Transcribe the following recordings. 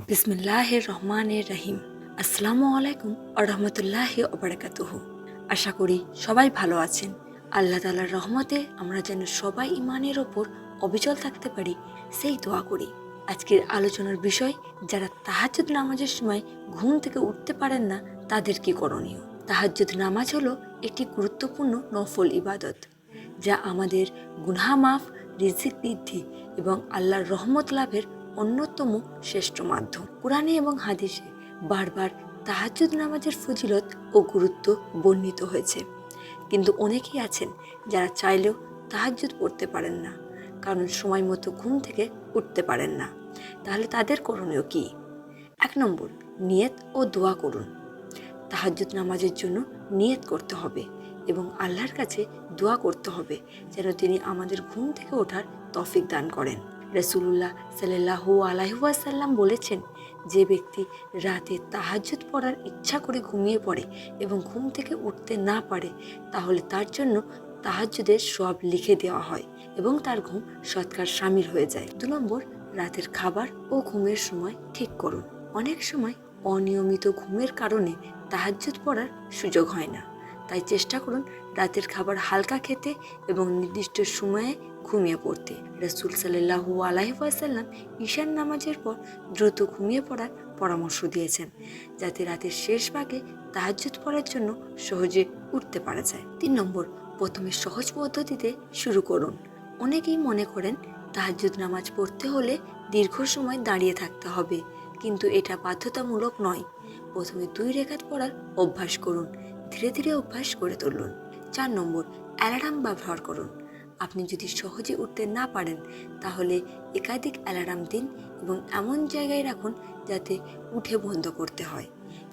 বিসমিল্লাহির রহমানির রহিম। আসসালামু আলাইকুম আরহামতুল্লাহি ওবারাকাতুহু। আশা করি সবাই ভালো আছেন। আল্লাহ তাআলার রহমতে আমরা যেন সবাই ইমানের ওপর অবিচল থাকতে পারি সেই দোয়া করি। আজকের আলোচনার বিষয়, যারা তাহাজ্জুদ নামাজের সময় ঘুম থেকে উঠতে পারেন না তাদের কি করণীয়। তাহাজ্জুদ নামাজ হলো একটি গুরুত্বপূর্ণ নফল ইবাদত, যা আমাদের গুনাহ মাফ, রিজিক বৃদ্ধি এবং আল্লাহর রহমত লাভের অন্যতম শ্রেষ্ঠ মাধ্যম। কোরআনে এবং হাদিসে বারবার তাহাজ্জুদ নামাজের ফজিলত ও গুরুত্ব বর্ণিত হয়েছে, কিন্তু অনেকেই আছেন যারা চাইলেও তাহাজ্জুদ পড়তে পারেন না, কারণ সময় মতো ঘুম থেকে উঠতে পারেন না। তাহলে তাদের করণীয় কি? 1 নম্বর, নিয়ত ও দোয়া করুন। তাহাজ্জুদ নামাজের জন্য নিয়ত করতে হবে এবং আল্লাহর কাছে দোয়া করতে হবে যেন তিনি আমাদের ঘুম থেকে ওঠার তৌফিক দান করেন। রাসূলুল্লাহ সাল্লাল্লাহু আলাইহি ওয়াসাল্লাম বলেছেন, যে ব্যক্তি রাতে তাহাজ্জুদ পড়ার ইচ্ছা করে ঘুমিয়ে পড়ে এবং ঘুম থেকে উঠতে না পারে, তাহলে তার জন্য তাহাজ্জুদের সওয়াব লিখে দেওয়া হয় এবং তার ঘুম সৎকার শামিল হয়ে যায়। 2 নম্বর, রাতের খাবার ও ঘুমের সময় ঠিক করুন। অনেক সময় অনিয়মিত ঘুমের কারণে তাহাজ্জুদ পড়ার সুযোগ হয় না, তাই চেষ্টা করুন রাতের খাবার হালকা খেতে এবং নির্দিষ্ট সময়ে ঘুমিয়ে পড়তে। রাসূল সাল্লাল্লাহু আলাইহি ওয়াসাল্লাম ঈশার নামাজের পর দ্রুত ঘুমিয়ে পড়ার পরামর্শ দিয়েছেন, যাতে রাতের শেষ ভাগে তাহাজ্জুদ পড়ার জন্য সহজে উঠতে পারা যায়। 3 নম্বর, প্রথমে সহজ পদ্ধতিতে শুরু করুন। অনেকেই মনে করেন তাহাজ্জুদ নামাজ পড়তে হলে দীর্ঘ সময় দাঁড়িয়ে থাকতে হবে, কিন্তু এটা বাধ্যতামূলক নয়। প্রথমে 2 রেখাত পড়ার অভ্যাস করুন, ধীরে ধীরে অভ্যাস করে তুলুন। 4 নম্বর, অ্যালার্ম ব্যবহার করুন। আপনি যদি সহজে উঠতে না পারেন, তাহলে একাধিক অ্যালার্ম দিন এবং এমন জায়গায় রাখুন যাতে উঠে বন্ধ করতে হয়।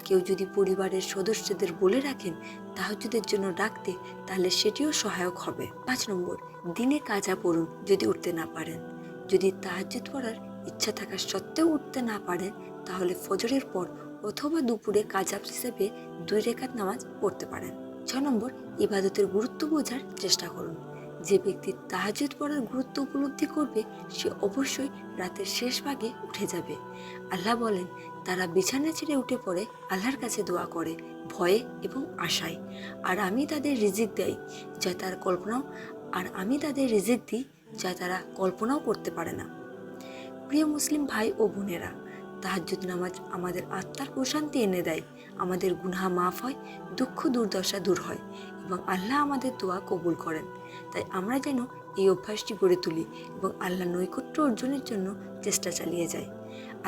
কেউ যদি পরিবারের সদস্যদের বলে রাখেন তাহাজ্জুদের জন্য ডাকতে, তাহলে সেটিও সহায়ক হবে। 5 নম্বর, দিনে কাজা পড়ুন যদি উঠতে না পারেন। যদি তাহাজ্জুদ পড়ার ইচ্ছা থাকা সত্ত্বেও উঠতে না পারেন, তাহলে ফজরের পর অথবা দুপুরে কাজা হিসেবে 2 রেখাত নামাজ পড়তে পারেন। 6 নম্বর, ইবাদতের গুরুত্ব বোঝার চেষ্টা করুন। যে ব্যক্তি তাহাজ্জুদ পড়ার গুরুত্ব উপলব্ধি করবে, সে অবশ্যই রাতের শেষ ভাগে উঠে যাবে। আল্লাহ বলেন, তারা বিছানা ছেড়ে উঠে পড়ে আল্লাহর কাছে দোয়া করে ভয়ে এবং আশায়, আর আমি তাদের রিজিক দিই যা তারা কল্পনাও করতে পারে না। প্রিয় মুসলিম ভাই ও বোনেরা, তাহাজ্জুদ নামাজ আমাদের আত্মার প্রশান্তি এনে দেয়, আমাদের গুনাহ মাফ হয়, দুঃখ দুর্দশা দূর হয় এবং আল্লাহ আমাদের দোয়া কবুল করেন। তাই আমরা যেন এই অভ্যাসটি গড়ে তুলি এবং আল্লাহ নৈকট্য অর্জনের জন্য চেষ্টা চালিয়ে যাই।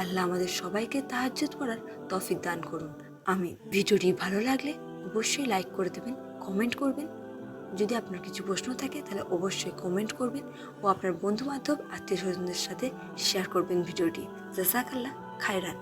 আল্লাহ আমাদের সবাইকে তাহাজ্জুদ পড়ার তৌফিক দান করুন। আমিন। ভিডিওটি ভালো লাগলে অবশ্যই লাইক করে দেবেন, কমেন্ট করবেন। যদি আপনার কিছু প্রশ্ন থাকে তাহলে অবশ্যই কমেন্ট করবেন ও আপনার বন্ধু বান্ধব, আত্মীয় স্বজনদের সাথে শেয়ার করবেন ভিডিওটি। জাযাকাল্লাহ খায়রান।